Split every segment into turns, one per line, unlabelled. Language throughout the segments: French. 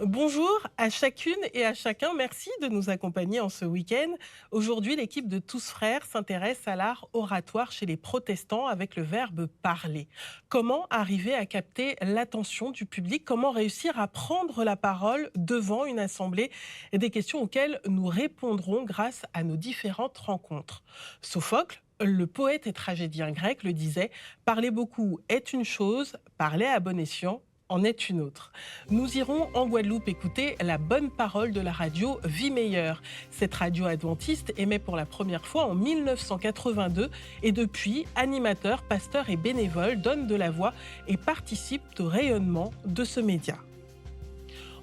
Bonjour à chacune et à chacun. Merci de nous accompagner en ce week-end. Aujourd'hui, l'équipe de Tous Frères s'intéresse à l'art oratoire chez les protestants avec le verbe parler. Comment arriver à capter l'attention du public? Comment réussir à prendre la parole devant une assemblée? Des questions auxquelles nous répondrons grâce à nos différentes rencontres. Sophocle, le poète et tragédien grec, le disait: parler beaucoup est une chose, parler à bon escient en est une autre. Nous irons en Guadeloupe écouter la bonne parole de la radio Vie Meilleure. Cette radio adventiste émet pour la première fois en 1982 et depuis, animateurs, pasteurs et bénévoles donnent de la voix et participent au rayonnement de ce média.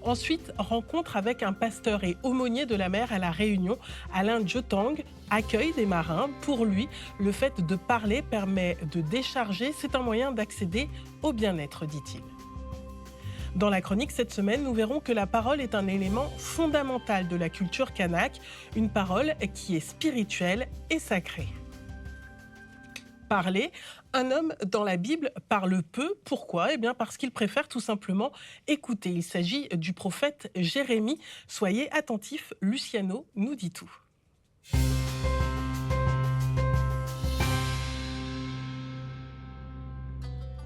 Ensuite, rencontre avec un pasteur et aumônier de la mer à La Réunion, Alain Jotang, accueille des marins. Pour lui, le fait de parler permet de décharger, c'est un moyen d'accéder au bien-être, dit-il. Dans la chronique cette semaine, nous verrons que la parole est un élément fondamental de la culture kanak, une parole qui est spirituelle et sacrée. Parler, un homme dans la Bible parle peu. Pourquoi? Parce qu'il préfère tout simplement écouter. Il s'agit du prophète Jérémie. Soyez attentifs, Luciano nous dit tout.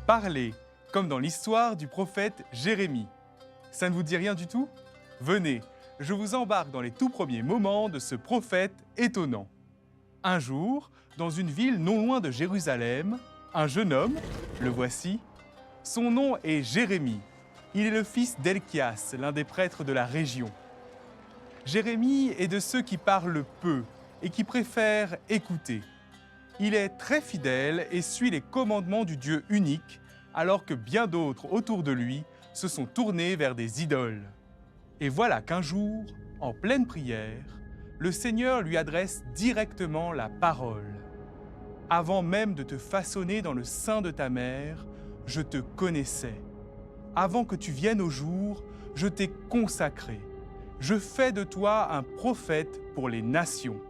Parler, comme dans l'histoire du prophète Jérémie. Ça ne vous dit rien du tout? Venez, je vous embarque dans les tout premiers moments de ce prophète étonnant. Un jour, dans une ville non loin de Jérusalem, un jeune homme, le voici, son nom est Jérémie. Il est le fils d'Helkias, l'un des prêtres de la région. Jérémie est de ceux qui parlent peu et qui préfèrent écouter. Il est très fidèle et suit les commandements du Dieu unique, alors que bien d'autres autour de lui se sont tournés vers des idoles. Et voilà qu'un jour, en pleine prière, le Seigneur lui adresse directement la parole. « Avant même de te façonner dans le sein de ta mère, je te connaissais. Avant que tu viennes au jour, je t'ai consacré. Je fais de toi un prophète pour les nations. »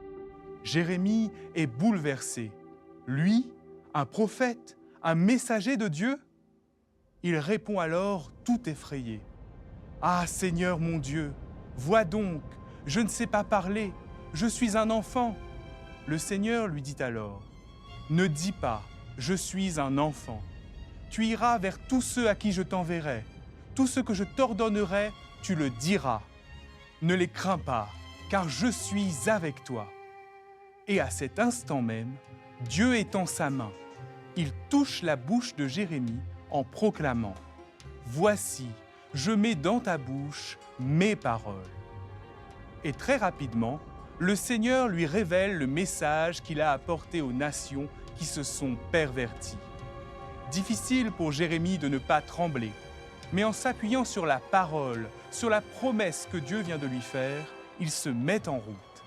Jérémie est bouleversé. Lui, un prophète, un messager de Dieu? Il répond alors tout effrayé. « Ah Seigneur mon Dieu, vois donc, je ne sais pas parler, je suis un enfant. » Le Seigneur lui dit alors, « Ne dis pas, je suis un enfant. Tu iras vers tous ceux à qui je t'enverrai. Tout ce que je t'ordonnerai, tu le diras. Ne les crains pas, car je suis avec toi. » Et à cet instant même, Dieu étend sa main. Il touche la bouche de Jérémie en proclamant « Voici, je mets dans ta bouche mes paroles. » Et très rapidement, le Seigneur lui révèle le message qu'il a apporté aux nations qui se sont perverties. Difficile pour Jérémie de ne pas trembler, mais en s'appuyant sur la parole, sur la promesse que Dieu vient de lui faire, il se met en route.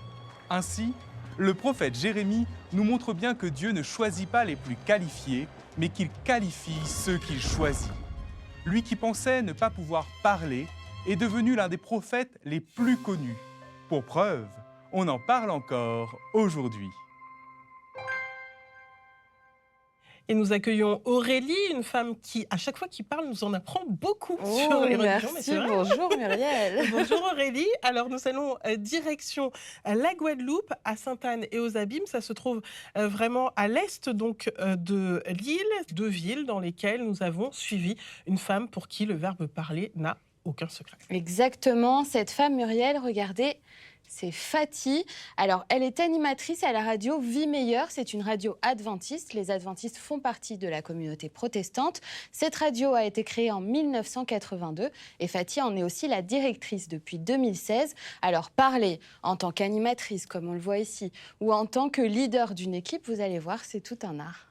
Ainsi, le prophète Jérémie nous montre bien que Dieu ne choisit pas les plus qualifiés, mais qu'il qualifie ceux qu'il choisit. Lui qui pensait ne pas pouvoir parler est devenu l'un des prophètes les plus connus. Pour preuve, on en parle encore aujourd'hui.
Et nous accueillons Aurélie, une femme qui, à chaque fois qu'il parle, nous en apprend beaucoup sur les religions.
Merci, bonjour Muriel.
Bonjour Aurélie. Alors nous allons direction la Guadeloupe, à Sainte-Anne et aux Abîmes. Ça se trouve vraiment à l'est donc de l'île, deux villes dans lesquelles nous avons suivi une femme pour qui le verbe parler n'a aucun secret.
Exactement, cette femme Muriel, regardez, c'est Fatih. Alors, elle est animatrice à la radio Vie Meilleure. C'est une radio adventiste. Les adventistes font partie de la communauté protestante. Cette radio a été créée en 1982 et Fatih en est aussi la directrice depuis 2016. Alors, parler en tant qu'animatrice, comme on le voit ici, ou en tant que leader d'une équipe, vous allez voir, c'est tout un art.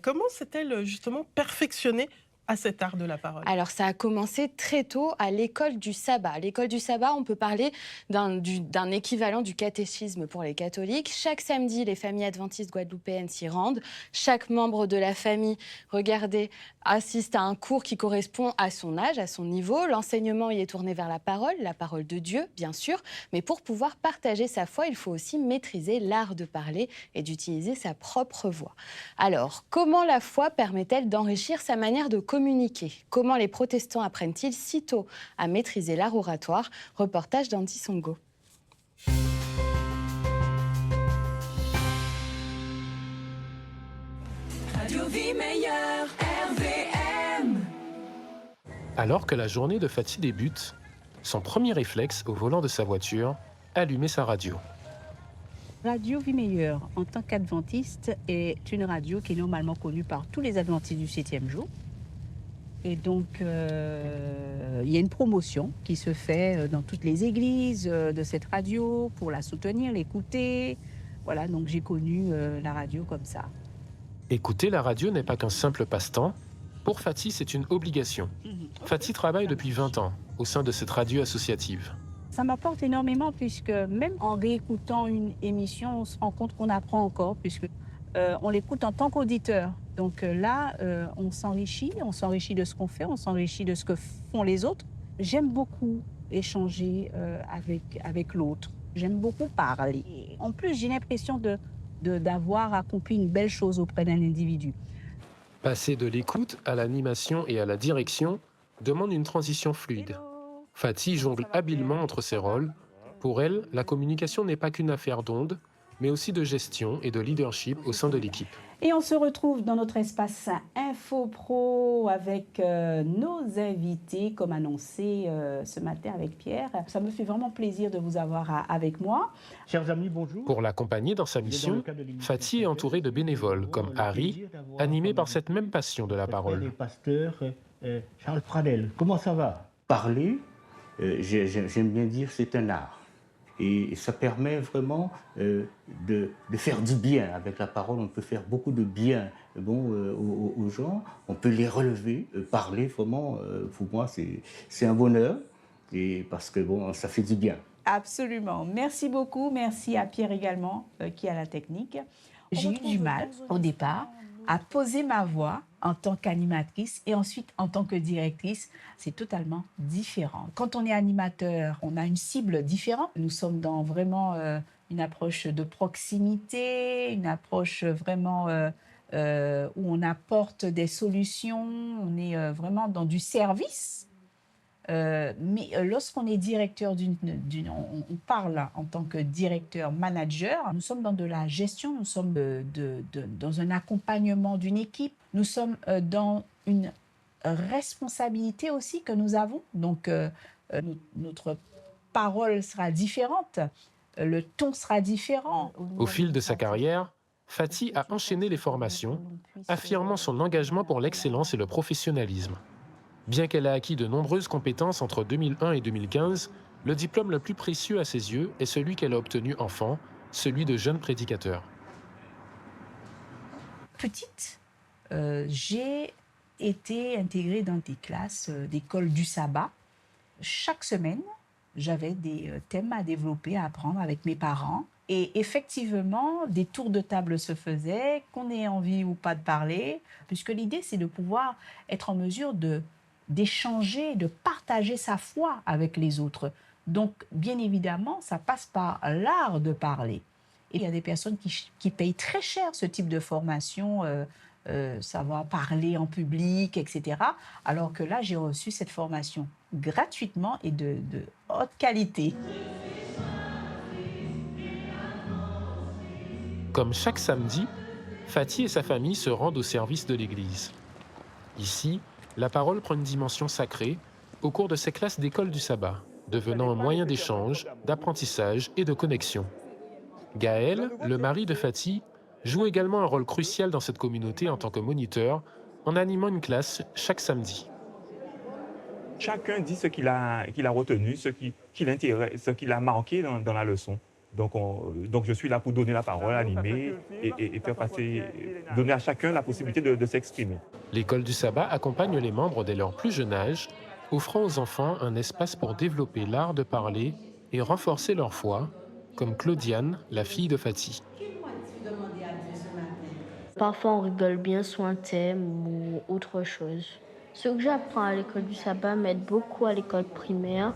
Comment s'est-elle justement perfectionnée à cet art de la parole?
Alors, ça a commencé très tôt à l'école du sabbat. À l'école du sabbat, on peut parler d'un équivalent du catéchisme pour les catholiques. Chaque samedi, les familles adventistes guadeloupéennes s'y rendent. Chaque membre de la famille, regardez, assiste à un cours qui correspond à son âge, à son niveau. L'enseignement y est tourné vers la parole de Dieu, bien sûr. Mais pour pouvoir partager sa foi, il faut aussi maîtriser l'art de parler et d'utiliser sa propre voix. Alors, comment la foi permet-elle d'enrichir sa manière de communiquer communiquer. Comment les protestants apprennent-ils si tôt à maîtriser l'art oratoire? Reportage d'Andy Songo.
Radio Vie Meilleure, RVM.
Alors que la journée de Fatih débute, son premier réflexe au volant de sa voiture, allumer sa radio.
Radio Vie Meilleure, en tant qu'adventiste, est une radio qui est normalement connue par tous les adventistes du 7e jour. Et donc, il y a une promotion qui se fait dans toutes les églises de cette radio pour la soutenir, l'écouter. Voilà, donc j'ai connu la radio comme ça.
Écouter la radio n'est pas qu'un simple passe-temps. Pour Fatih, c'est une obligation. Fatih travaille depuis 20 ans au sein de cette radio associative.
Ça m'apporte énormément puisque même en réécoutant une émission, on se rend compte qu'on apprend encore puisque on l'écoute en tant qu'auditeur. Donc là, on s'enrichit de ce qu'on fait, on s'enrichit de ce que font les autres. J'aime beaucoup échanger avec l'autre. J'aime beaucoup parler. En plus, j'ai l'impression d'avoir accompli une belle chose auprès d'un individu.
Passer de l'écoute à l'animation et à la direction demande une transition fluide. Fatih jongle habilement entre ses rôles. Pour elle, la communication n'est pas qu'une affaire d'ondes, mais aussi de gestion et de leadership au sein de l'équipe.
Et on se retrouve dans notre espace Info Pro avec nos invités, comme annoncé ce matin avec Pierre. Ça me fait vraiment plaisir de vous avoir avec moi.
Chers amis, bonjour.
Pour l'accompagner dans sa mission, Fatih est entouré de bénévoles comme Harry, animé par cette même passion de la parole.
Le pasteur Charles Pradel. Comment ça va? Parler, j'aime bien dire, c'est un art. Et ça permet vraiment de faire du bien. Avec la parole, on peut faire beaucoup de bien aux gens. On peut les relever. Parler, vraiment, pour moi, c'est un bonheur. Et parce que ça fait du bien.
Absolument. Merci beaucoup. Merci à Pierre également, qui a la technique. J'ai eu du mal, au départ, à poser ma voix en tant qu'animatrice et ensuite en tant que directrice. C'est totalement différent. Quand on est animateur, on a une cible différente. Nous sommes dans vraiment une approche de proximité, une approche vraiment où on apporte des solutions, on est vraiment dans du service. Mais lorsqu'on est directeur on parle en tant que directeur, manager, nous sommes dans de la gestion, nous sommes dans un accompagnement d'une équipe, nous sommes dans une responsabilité aussi que nous avons. Donc, notre parole sera différente, le ton sera différent.
Au fil de sa carrière, Fatih a enchaîné les formations, affirmant son engagement pour l'excellence et le professionnalisme. Bien qu'elle ait acquis de nombreuses compétences entre 2001 et 2015, le diplôme le plus précieux à ses yeux est celui qu'elle a obtenu enfant, celui de jeune prédicateur.
Petite, j'ai été intégrée dans des classes d'école du sabbat. Chaque semaine, j'avais des thèmes à développer, à apprendre avec mes parents. Et effectivement, des tours de table se faisaient, qu'on ait envie ou pas de parler, puisque l'idée, c'est de pouvoir être en mesure d'échanger, de partager sa foi avec les autres. Donc, bien évidemment, ça passe par l'art de parler. Et il y a des personnes qui payent très cher ce type de formation, savoir parler en public, etc. Alors que là, j'ai reçu cette formation gratuitement et de haute qualité.
Comme chaque samedi, Fatih et sa famille se rendent au service de l'Église. Ici, la parole prend une dimension sacrée au cours de ces classes d'école du sabbat, devenant un moyen d'échange, d'apprentissage et de connexion. Gaël, le mari de Fatih, joue également un rôle crucial dans cette communauté en tant que moniteur, en animant une classe chaque samedi.
Chacun dit ce qu'il a retenu, ce qui l'intéresse, ce qui l'a marqué dans la leçon. Donc je suis là pour donner la parole, animer et faire passer, donner à chacun la possibilité de s'exprimer.
L'école du sabbat accompagne les membres dès leur plus jeune âge, offrant aux enfants un espace pour développer l'art de parler et renforcer leur foi, comme Claudiane, la fille de Fatih.
Parfois, on rigole bien sur un thème ou autre chose. Ce que j'apprends à l'école du sabbat m'aide beaucoup à l'école primaire.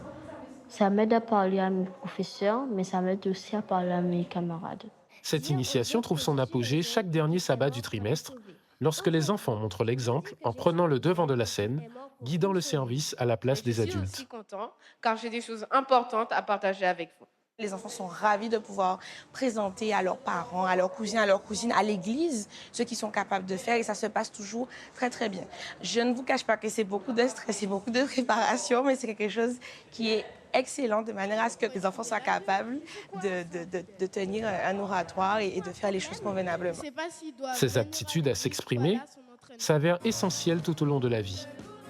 Ça m'aide à parler à mes professeurs, mais ça m'aide aussi à parler à mes camarades.
Cette initiation trouve son apogée chaque dernier sabbat du trimestre, lorsque les enfants montrent l'exemple en prenant le devant de la scène, guidant le service à la place des
Je suis
adultes.
aussi content car j'ai des choses importantes à partager avec vous.
Les enfants sont ravis de pouvoir présenter à leurs parents, à leurs cousins, à leurs cousines, à l'église, ce qu'ils sont capables de faire et ça se passe toujours très très bien. Je ne vous cache pas que c'est beaucoup de stress et beaucoup de préparation, mais c'est quelque chose qui est excellent de manière à ce que les enfants soient capables de tenir un oratoire et de faire les choses convenablement.
Ces aptitudes à s'exprimer s'avèrent essentielles tout au long de la vie.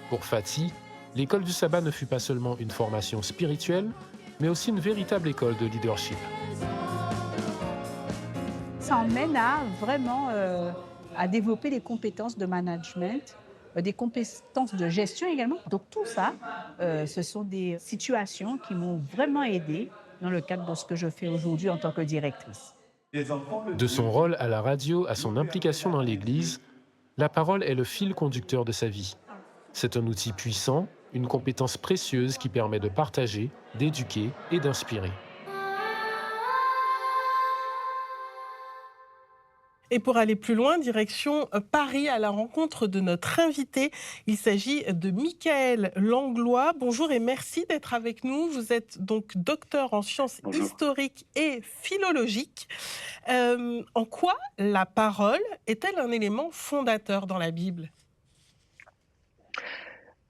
Pour Fatih, l'école du sabbat ne fut pas seulement une formation spirituelle, mais aussi une véritable école de leadership.
Ça emmène à vraiment à développer des compétences de management, des compétences de gestion également. Donc tout ça, ce sont des situations qui m'ont vraiment aidée dans le cadre de ce que je fais aujourd'hui en tant que directrice.
De son rôle à la radio à son implication dans l'Église, la parole est le fil conducteur de sa vie. C'est un outil puissant, une compétence précieuse qui permet de partager, d'éduquer et d'inspirer.
Et pour aller plus loin, direction Paris à la rencontre de notre invité. Il s'agit de Michael Langlois. Bonjour et merci d'être avec nous. Vous êtes donc docteur en sciences historiques et philologiques. En quoi la parole est-elle un élément fondateur dans la Bible ?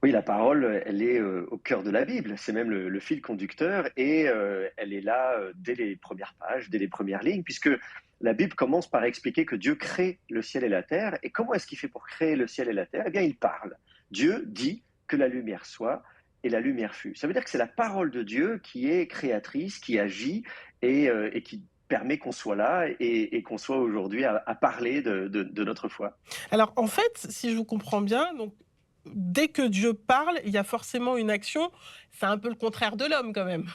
Oui, la parole, elle est au cœur de la Bible. C'est même le fil conducteur et elle est là dès les premières pages, dès les premières lignes, puisque la Bible commence par expliquer que Dieu crée le ciel et la terre. Et comment est-ce qu'il fait pour créer le ciel et la terre ? Eh bien, il parle. Dieu dit que la lumière soit et la lumière fut. Ça veut dire que c'est la parole de Dieu qui est créatrice, qui agit et qui permet qu'on soit là et qu'on soit aujourd'hui à parler de notre foi.
Alors, en fait, si je vous comprends bien, donc, dès que Dieu parle, il y a forcément une action. C'est un peu le contraire de l'homme quand même.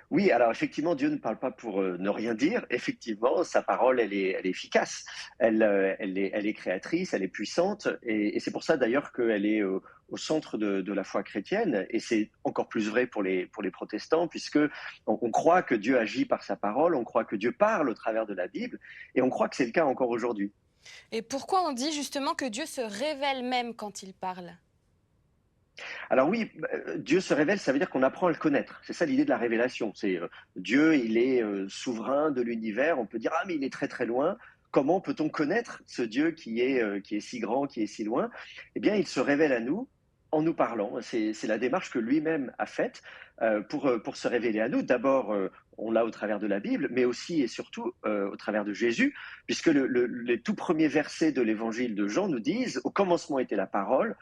Oui, alors effectivement, Dieu ne parle pas pour ne rien dire. Effectivement, sa parole, elle est efficace. Elle est créatrice, elle est puissante. Et c'est pour ça d'ailleurs qu'elle est au centre de la foi chrétienne. Et c'est encore plus vrai pour les protestants, puisque on croit que Dieu agit par sa parole, on croit que Dieu parle au travers de la Bible, et on croit que c'est le cas encore aujourd'hui.
Et pourquoi on dit justement que Dieu se révèle même quand il parle ?
Alors oui, Dieu se révèle, ça veut dire qu'on apprend à le connaître. C'est ça l'idée de la révélation. C'est Dieu, il est souverain de l'univers. On peut dire, ah mais il est très très loin. Comment peut-on connaître ce Dieu qui est si grand, qui est si loin ? Eh bien, il se révèle à nous en nous parlant. C'est la démarche que lui-même a faite pour se révéler à nous. D'abord, on l'a au travers de la Bible, mais aussi et surtout au travers de Jésus, puisque les tout premiers versets de l'évangile de Jean nous disent « Au commencement était la parole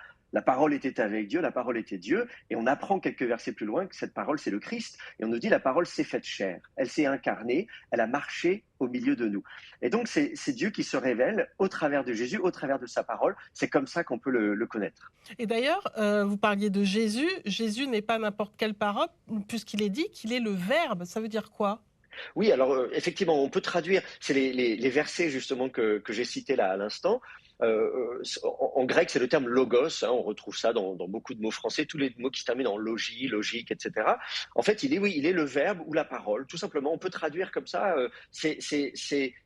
était avec Dieu, la parole était Dieu », et on apprend quelques versets plus loin que cette parole, c'est le Christ, et on nous dit « La parole s'est faite chair, elle s'est incarnée, elle a marché au milieu de nous ». Et donc, c'est Dieu qui se révèle au travers de Jésus, au travers de sa parole. C'est comme ça qu'on peut le connaître.
Et d'ailleurs, vous parliez de Jésus. Jésus n'est pas n'importe quelle parole, puisqu'il est dit qu'il est le Verbe. Ça veut dire quoi ?
Oui, alors effectivement, on peut traduire, c'est les versets justement que j'ai cités là à l'instant. En grec, c'est le terme logos, on retrouve ça dans beaucoup de mots français, tous les mots qui se terminent en logis, logique, etc. En fait, il est le verbe ou la parole, tout simplement. On peut traduire comme ça,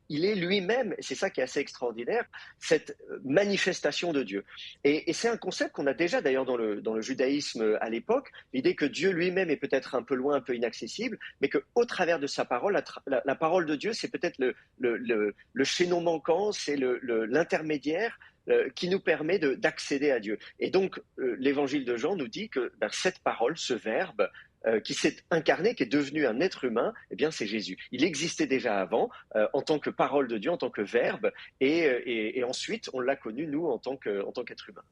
il est lui-même, c'est ça qui est assez extraordinaire, cette manifestation de Dieu. Et c'est un concept qu'on a déjà d'ailleurs dans le judaïsme à l'époque, l'idée que Dieu lui-même est peut-être un peu loin, un peu inaccessible, mais qu'au travers de sa parole, la parole de Dieu, c'est peut-être le chaînon manquant, c'est l'intermédiaire qui nous permet d'accéder à Dieu. Et donc, l'évangile de Jean nous dit que cette parole, ce verbe, qui s'est incarné, qui est devenu un être humain, eh bien, c'est Jésus. Il existait déjà avant, en tant que parole de Dieu, en tant que verbe, et ensuite, on l'a connu, nous, en tant qu'être humain.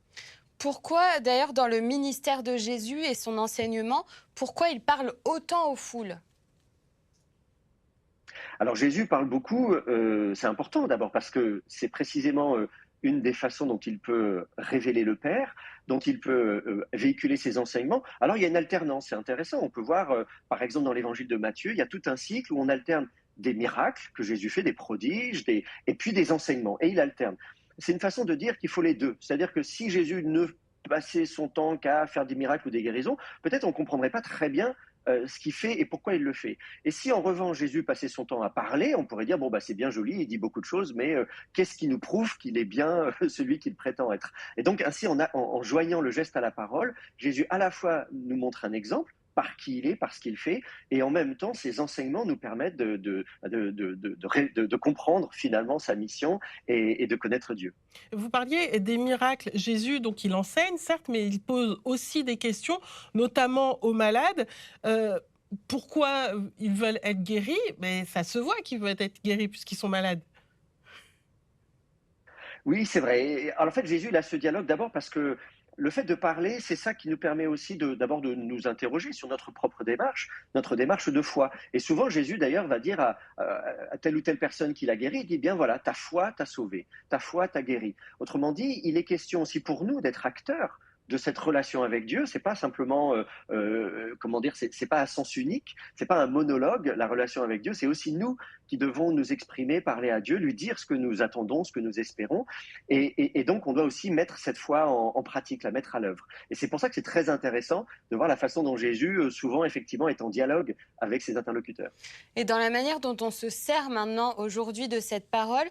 Pourquoi, d'ailleurs, dans le ministère de Jésus et son enseignement, pourquoi il parle autant aux foules ?
Alors Jésus parle beaucoup, c'est important d'abord parce que c'est précisément une des façons dont il peut révéler le Père, dont il peut véhiculer ses enseignements. Alors il y a une alternance, c'est intéressant. On peut voir, par exemple, dans l'évangile de Matthieu, il y a tout un cycle où on alterne des miracles que Jésus fait, des prodiges, et puis des enseignements, et il alterne. C'est une façon de dire qu'il faut les deux. C'est-à-dire que si Jésus ne passait son temps qu'à faire des miracles ou des guérisons, peut-être on ne comprendrait pas très bien ce qu'il fait et pourquoi il le fait. Et si en revanche Jésus passait son temps à parler, on pourrait dire bon bah c'est bien joli, il dit beaucoup de choses, mais qu'est-ce qui nous prouve qu'il est bien celui qu'il prétend être? Et donc ainsi en joignant le geste à la parole, Jésus à la fois nous montre un exemple par qui il est, par ce qu'il fait, et en même temps, ses enseignements nous permettent de comprendre finalement sa mission et de connaître Dieu.
Vous parliez des miracles. Jésus, donc, il enseigne, certes, mais il pose aussi des questions, notamment aux malades. Pourquoi ils veulent être guéris? Mais ça se voit qu'ils veulent être guéris puisqu'ils sont malades.
Oui, c'est vrai. Et alors, en fait, Jésus, il a ce dialogue d'abord parce que le fait de parler, c'est ça qui nous permet aussi d'abord de nous interroger sur notre démarche de foi. Et souvent, Jésus, d'ailleurs, va dire à telle ou telle personne qui l'a guéri, il dit bien voilà, ta foi t'a sauvé, ta foi t'a guéri. Autrement dit, il est question aussi pour nous d'être acteurs de cette relation avec Dieu. C'est pas simplement, comment dire, c'est pas à sens unique, c'est pas un monologue. La relation avec Dieu, c'est aussi nous qui devons nous exprimer, parler à Dieu, lui dire ce que nous attendons, ce que nous espérons. Et donc, on doit aussi mettre cette foi en pratique, la mettre à l'œuvre. Et c'est pour ça que c'est très intéressant de voir la façon dont Jésus, souvent, effectivement, est en dialogue avec ses interlocuteurs.
Et dans la manière dont on se sert maintenant, aujourd'hui, de cette parole,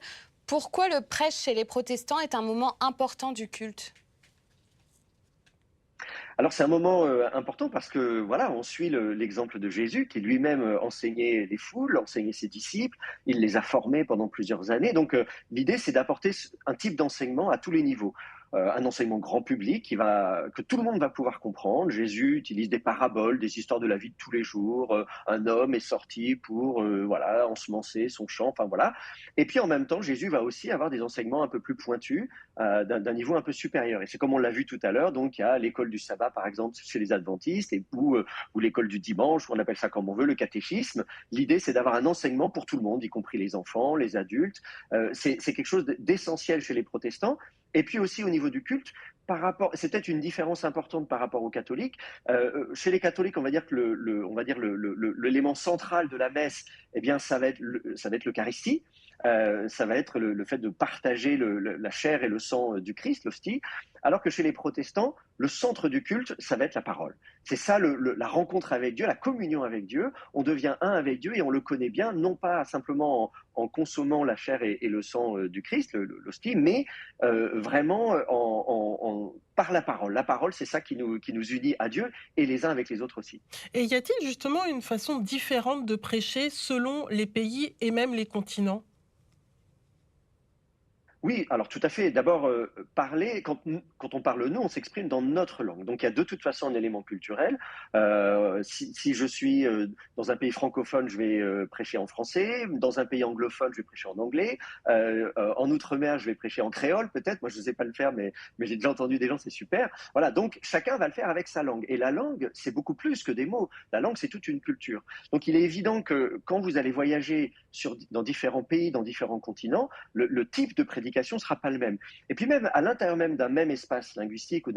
pourquoi le prêche chez les protestants est un moment important du culte?
Alors c'est un moment important parce que voilà, on suit l'exemple de Jésus qui lui-même enseignait les foules, enseignait ses disciples, il les a formés pendant plusieurs années. Donc l'idée c'est d'apporter un type d'enseignement à tous les niveaux. Un enseignement grand public que tout le monde va pouvoir comprendre. Jésus utilise des paraboles, des histoires de la vie de tous les jours. Un homme est sorti pour voilà, ensemencer son champ, enfin voilà. Et puis en même temps, Jésus va aussi avoir des enseignements un peu plus pointus, d'un niveau un peu supérieur. Et c'est comme on l'a vu tout à l'heure, donc il y a l'école du sabbat par exemple chez les adventistes, ou l'école du dimanche, on appelle ça comme on veut, le catéchisme. L'idée c'est d'avoir un enseignement pour tout le monde, y compris les enfants, les adultes. C'est quelque chose d'essentiel chez les protestants. Et puis aussi au niveau du culte, c'est peut-être une différence importante par rapport aux catholiques. Chez les catholiques, on va dire que l'élément central de la messe, eh bien, ça va être l'Eucharistie. Ça va être le fait de partager la chair et le sang du Christ, l'hostie, alors que chez les protestants, le centre du culte, ça va être la parole. C'est ça la rencontre avec Dieu, la communion avec Dieu. On devient un avec Dieu et on le connaît bien, non pas simplement en consommant la chair et le sang du Christ, l'hostie, mais vraiment par la parole. La parole, c'est ça qui nous unit à Dieu et les uns avec les autres aussi.
Et y a-t-il justement une façon différente de prêcher selon les pays et même les continents?
Oui, alors tout à fait. D'abord, parler, quand on parle nous, on s'exprime dans notre langue. Donc il y a de toute façon un élément culturel. Si je suis dans un pays francophone, je vais prêcher en français. Dans un pays anglophone, je vais prêcher en anglais. En outre-mer, je vais prêcher en créole peut-être. Moi, je ne sais pas le faire, mais j'ai déjà entendu des gens, c'est super. Voilà, donc chacun va le faire avec sa langue. Et la langue, c'est beaucoup plus que des mots. La langue, c'est toute une culture. Donc il est évident que quand vous allez voyager dans différents pays, dans différents continents, le type de prédication sera pas le même. Et puis même à l'intérieur même d'un même espace linguistique ou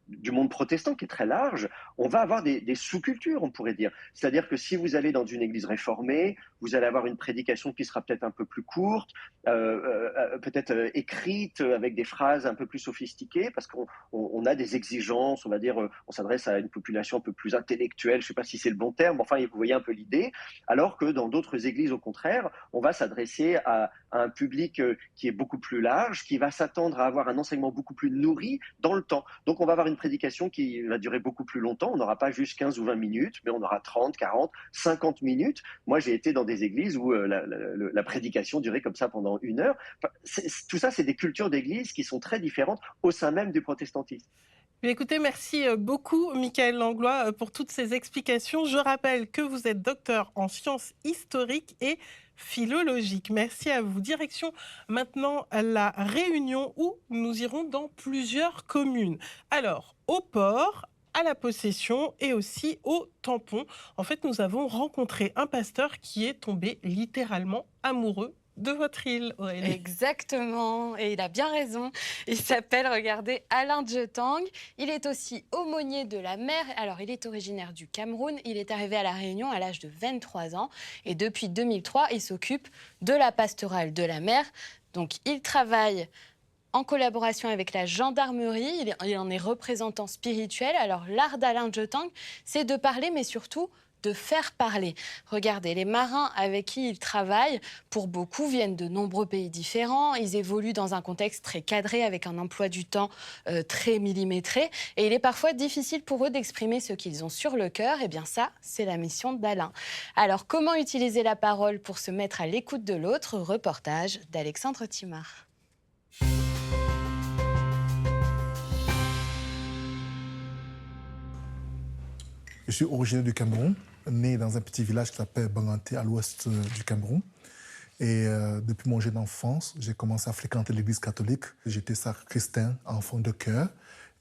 du monde protestant qui est très large, on va avoir des sous-cultures, on pourrait dire. C'est-à-dire que si vous allez dans une église réformée, vous allez avoir une prédication qui sera peut-être un peu plus courte, peut-être écrite avec des phrases un peu plus sophistiquées, parce qu'on a des exigences, on va dire, on s'adresse à une population un peu plus intellectuelle, je ne sais pas si c'est le bon terme, mais enfin, vous voyez un peu l'idée, alors que dans d'autres églises, au contraire, on va s'adresser à un public qui est beaucoup plus large, qui va s'attendre à avoir un enseignement beaucoup plus nourri dans le temps. Donc on va avoir une prédication qui va durer beaucoup plus longtemps, on n'aura pas juste 15 ou 20 minutes, mais on aura 30, 40, 50 minutes. Moi, j'ai été dans des églises où la prédication durait comme ça pendant 1 heure. Enfin, tout ça, c'est des cultures d'église qui sont très différentes au sein même du protestantisme.
Écoutez, merci beaucoup, Michaël Langlois, pour toutes ces explications. Je rappelle que vous êtes docteur en sciences historiques et philologiques. Merci à vous. Direction maintenant à La Réunion, où nous irons dans plusieurs communes. Alors, au port, à la Possession et aussi au Tampon. En fait, nous avons rencontré un pasteur qui est tombé littéralement amoureux de votre île, Aurélie.
Exactement, et il a bien raison. Il s'appelle, regardez, Alain Djetang. Il est aussi aumônier de la mer. Alors, il est originaire du Cameroun. Il est arrivé à La Réunion à l'âge de 23 ans. Et depuis 2003, il s'occupe de la pastorale de la mer. Donc, il travaille en collaboration avec la gendarmerie. Il en est représentant spirituel. Alors, l'art d'Alain Jotang, c'est de parler, mais surtout de faire parler. Regardez, les marins avec qui il travaille, pour beaucoup, viennent de nombreux pays différents. Ils évoluent dans un contexte très cadré, avec un emploi du temps très millimétré. Et il est parfois difficile pour eux d'exprimer ce qu'ils ont sur le cœur. Eh bien ça, c'est la mission d'Alain. Alors, comment utiliser la parole pour se mettre à l'écoute de l'autre? Reportage d'Alexandre Timard.
Je suis originaire du Cameroun, né dans un petit village qui s'appelle Banganté, à l'ouest du Cameroun. Et depuis mon jeune enfance, j'ai commencé à fréquenter l'église catholique. J'étais sacristain, enfant de chœur.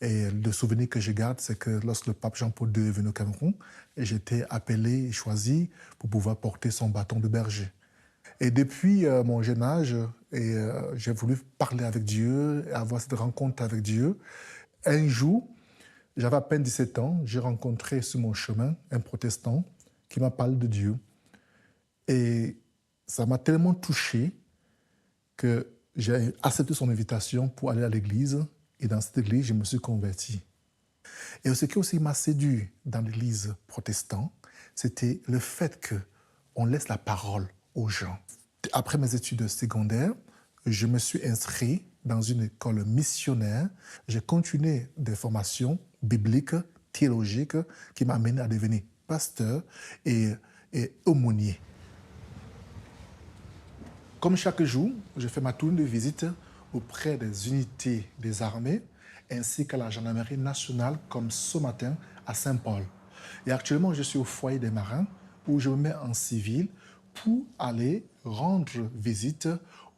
Et le souvenir que je garde, c'est que lorsque le pape Jean-Paul II est venu au Cameroun, j'étais appelé et choisi pour pouvoir porter son bâton de berger. Et depuis mon jeune âge, j'ai voulu parler avec Dieu, avoir cette rencontre avec Dieu. Un jour, j'avais à peine 17 ans, j'ai rencontré sur mon chemin un protestant qui m'a parlé de Dieu. Et ça m'a tellement touché que j'ai accepté son invitation pour aller à l'église. Et dans cette église, je me suis converti. Et ce qui aussi m'a séduit dans l'église protestante, c'était le fait qu'on laisse la parole aux gens. Après mes études secondaires, je me suis inscrit dans une école missionnaire. J'ai continué des formations bibliques, théologiques, qui m'ont amené à devenir pasteur et aumônier. Comme chaque jour, je fais ma tournée de visite auprès des unités des armées ainsi qu'à la gendarmerie nationale, comme ce matin à Saint-Paul. Et actuellement, je suis au foyer des marins où je me mets en civil pour aller rendre visite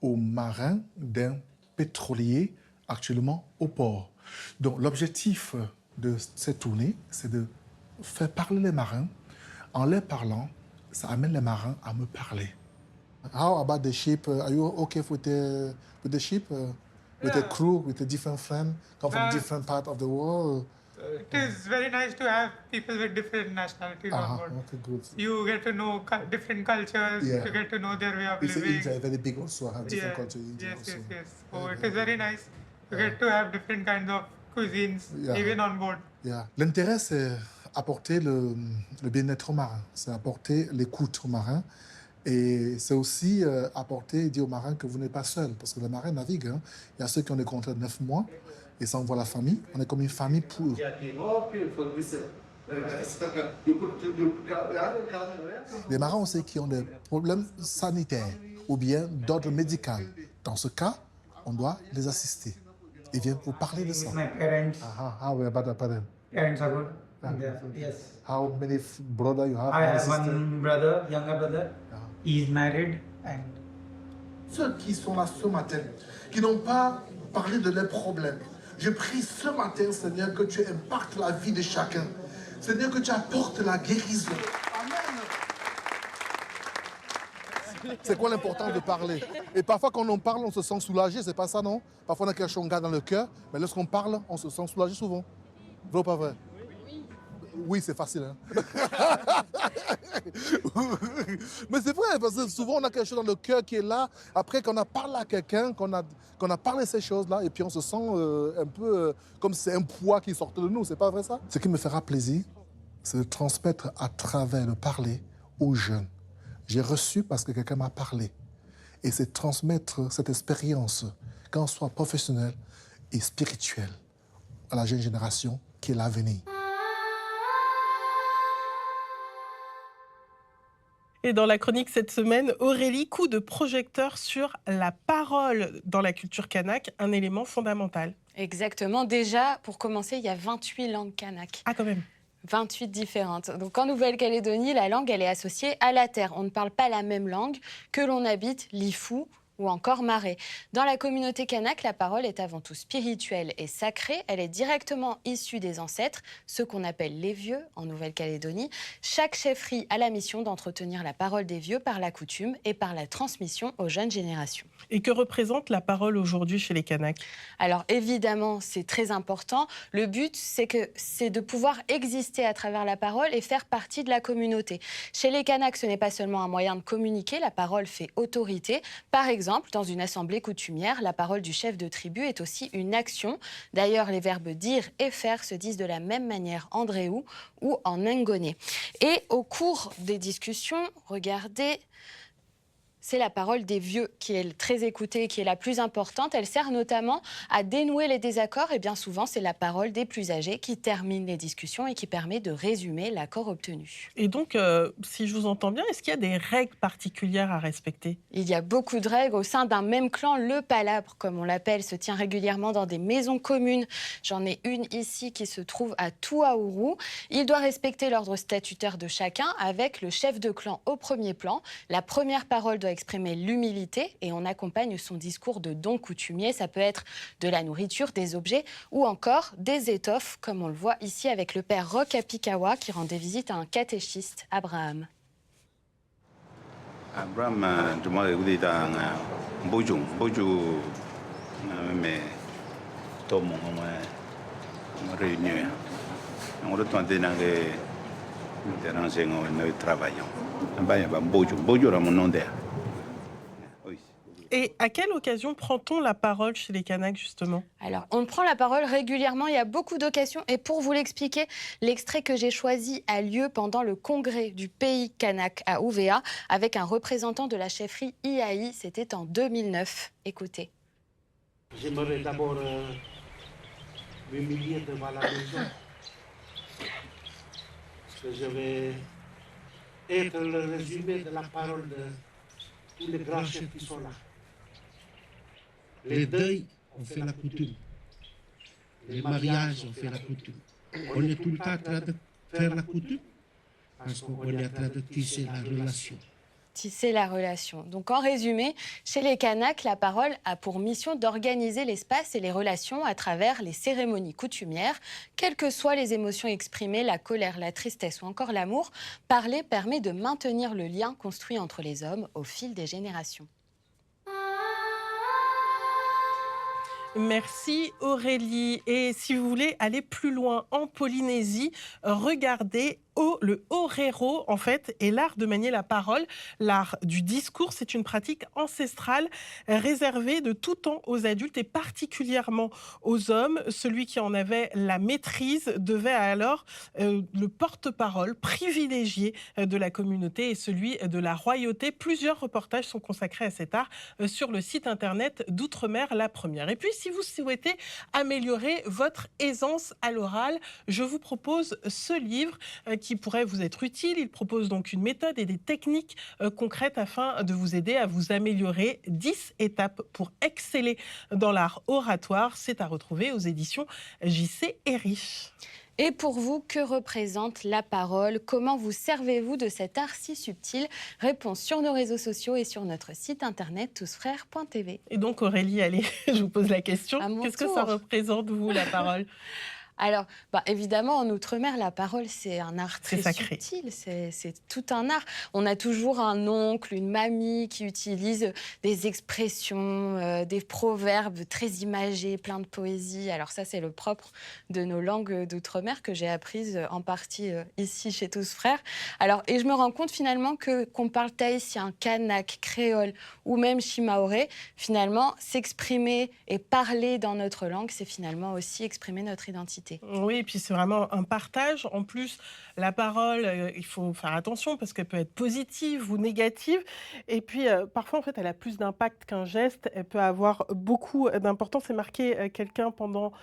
aux marins d'un pétrolier actuellement au port. Donc l'objectif de cette tournée, c'est de faire parler les marins. En les parlant, ça amène les marins à me parler. How about the ship? Are you okay with the ship? With the crew, with the different friends, come from different parts of the world?
It is very nice to have people with different nationalities on board.
Okay, good.
You get to know different cultures,
Yeah.
you get to know their way of
It's
living.
India, very big also, have different culture in India
Yes,
also.
yes. So it is very nice. You get to have different kinds of cuisines,
Yeah.
even on board.
Yeah. L'intérêt, c'est apporter le bien-être aux marins, c'est apporter l'écoute aux marins. Et c'est aussi apporter et dire aux marins que vous n'êtes pas seuls, parce que les marins naviguent. Hein. Il y a ceux qui ont des contrats de 9 mois, et ça envoie la famille. On est comme une famille pour eux. Les marins aussi qui ont des problèmes sanitaires ou bien d'ordre médical. Dans ce cas, on doit les assister. Ils viennent pour parler de ça.
My parents,
How about the parents?
parents are good. Yes.
How many brothers you have?
I have
sister?
one brother, younger brother. He is married and
Ceux qui sont là ce matin, qui n'ont pas parlé de leurs problèmes, je prie ce matin, Seigneur, que tu impactes la vie de chacun. Seigneur, que tu apportes la guérison. C'est quoi l'importance de parler? Et parfois, quand on parle, on se sent soulagé, c'est pas ça, non? Parfois, on a quelque chose qu'on garde dans le cœur, mais lorsqu'on parle, on se sent soulagé souvent. Vrai ou pas vrai? Oui, c'est facile. Hein? Mais c'est vrai, parce que souvent on a quelque chose dans le cœur qui est là. Après, quand on a parlé à quelqu'un, qu'on a parlé ces choses-là, et puis on se sent un peu comme si c'est un poids qui sortait de nous. C'est pas vrai ça? Ce qui me fera plaisir, c'est de transmettre à travers le parler aux jeunes. J'ai reçu parce que quelqu'un m'a parlé. Et c'est transmettre cette expérience, qu'en soit professionnelle et spirituelle, à la jeune génération qui est l'avenir.
Et dans la chronique cette semaine, Aurélie, coup de projecteur sur la parole dans la culture kanak, un élément fondamental.
Exactement. Déjà, pour commencer, il y a 28 langues kanak.
Ah, quand même.
28 différentes. Donc en Nouvelle-Calédonie, la langue, elle est associée à la terre. On ne parle pas la même langue que l'on habite l'Ifou ou encore Marais. Dans la communauté kanak, la parole est avant tout spirituelle et sacrée. Elle est directement issue des ancêtres, ceux qu'on appelle les vieux en Nouvelle-Calédonie. Chaque chefferie a la mission d'entretenir la parole des vieux par la coutume et par la transmission aux jeunes générations.
Et que représente la parole aujourd'hui chez les Kanaks?
Alors évidemment, c'est très important. Le but, c'est de pouvoir exister à travers la parole et faire partie de la communauté. Chez les Kanaks, ce n'est pas seulement un moyen de communiquer, la parole fait autorité. Par exemple, exemple, dans une assemblée coutumière, la parole du chef de tribu est aussi une action. D'ailleurs, les verbes dire et faire se disent de la même manière en Ndréou ou en Ngonais. Et au cours des discussions, regardez, c'est la parole des vieux qui est très écoutée et qui est la plus importante. Elle sert notamment à dénouer les désaccords et bien souvent, c'est la parole des plus âgés qui termine les discussions et qui permet de résumer l'accord obtenu.
Et donc, si je vous entends bien, est-ce qu'il y a des règles particulières à respecter?
Il y a beaucoup de règles au sein d'un même clan. Le palabre, comme on l'appelle, se tient régulièrement dans des maisons communes. J'en ai une ici qui se trouve à Touaourou. Il doit respecter l'ordre statutaire de chacun avec le chef de clan au premier plan. La première parole doit exprimer l'humilité et on accompagne son discours de don coutumier. Ça peut être de la nourriture, des objets ou encore des étoffes, comme on le voit ici avec le père Roch Apikawa qui rendait visite à un catéchiste, Abraham.
Abraham, moi, je suis un bonjour, mais tout le monde est réuni. On retrouve des renseignements, nous travaillons. Bonjour, mon nom est.
Et à quelle occasion prend-on la parole chez les Kanaks, justement?
Alors, on prend la parole régulièrement, il y a beaucoup d'occasions. Et pour vous l'expliquer, l'extrait que j'ai choisi a lieu pendant le congrès du pays Kanak à Ouvéa, avec un représentant de la chefferie IAI. C'était en 2009. Écoutez.
J'aimerais d'abord m'humilier devant la maison. Parce que je vais être le résumé de la parole de tous les grands chefs qui sont là. Les deuils, on fait la coutume. Les mariages, on fait la coutume. On est tout le temps en train de faire la coutume parce qu'on est en train de tisser la relation.
Tisser la relation. Donc en résumé, chez les Kanaks, la parole a pour mission d'organiser l'espace et les relations à travers les cérémonies coutumières. Quelles que soient les émotions exprimées, la colère, la tristesse ou encore l'amour, parler permet de maintenir le lien construit entre les hommes au fil des générations.
Merci Aurélie. Et si vous voulez aller plus loin en Polynésie, regardez le orero, en fait, est l'art de manier la parole, l'art du discours. C'est une pratique ancestrale réservée de tout temps aux adultes et particulièrement aux hommes. Celui qui en avait la maîtrise devait alors le porte-parole privilégié de la communauté et celui de la royauté. Plusieurs reportages sont consacrés à cet art sur le site internet d'Outre-mer La Première. Et puis, si vous souhaitez améliorer votre aisance à l'oral, je vous propose ce livre qui pourrait vous être utile. Il propose donc une méthode et des techniques concrètes afin de vous aider à vous améliorer. 10 étapes pour exceller dans l'art oratoire. C'est à retrouver aux éditions JC et Riche.
Et pour vous, que représente la parole? Comment vous servez-vous de cet art si subtil? Réponse sur nos réseaux sociaux et sur notre site internet tousfrères.tv.
Et donc Aurélie, allez, je vous pose la question. Qu'est-ce que ça représente, vous, la parole?
Alors, évidemment, en Outre-mer, la parole, c'est un art très
sacré.
subtil, c'est tout un art. On a toujours un oncle, une mamie qui utilise des expressions, des proverbes très imagés, plein de poésie. Alors ça, c'est le propre de nos langues d'Outre-mer que j'ai apprises en partie ici chez Tous Frères. Alors, et je me rends compte finalement qu'on parle tahitien, kanak, créole ou même shimaoré, finalement, s'exprimer et parler dans notre langue, c'est finalement aussi exprimer notre identité.
Oui, et puis c'est vraiment un partage. En plus, la parole, il faut faire attention parce qu'elle peut être positive ou négative. Et puis, parfois, en fait, elle a plus d'impact qu'un geste. Elle peut avoir beaucoup d'importance et marquer quelqu'un pendant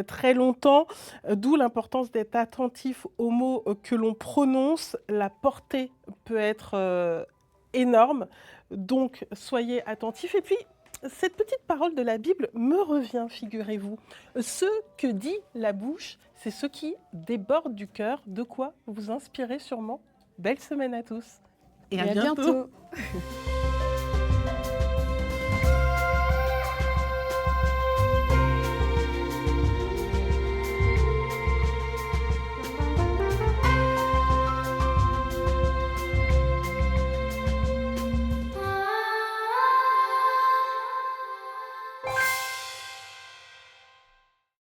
très longtemps. D'où l'importance d'être attentif aux mots que l'on prononce. La portée peut être énorme. Donc, soyez attentifs. Et puis, cette petite parole de la Bible me revient, figurez-vous. Ce que dit la bouche, c'est ce qui déborde du cœur. De quoi vous inspirez sûrement. Belle semaine à tous. Et à bientôt.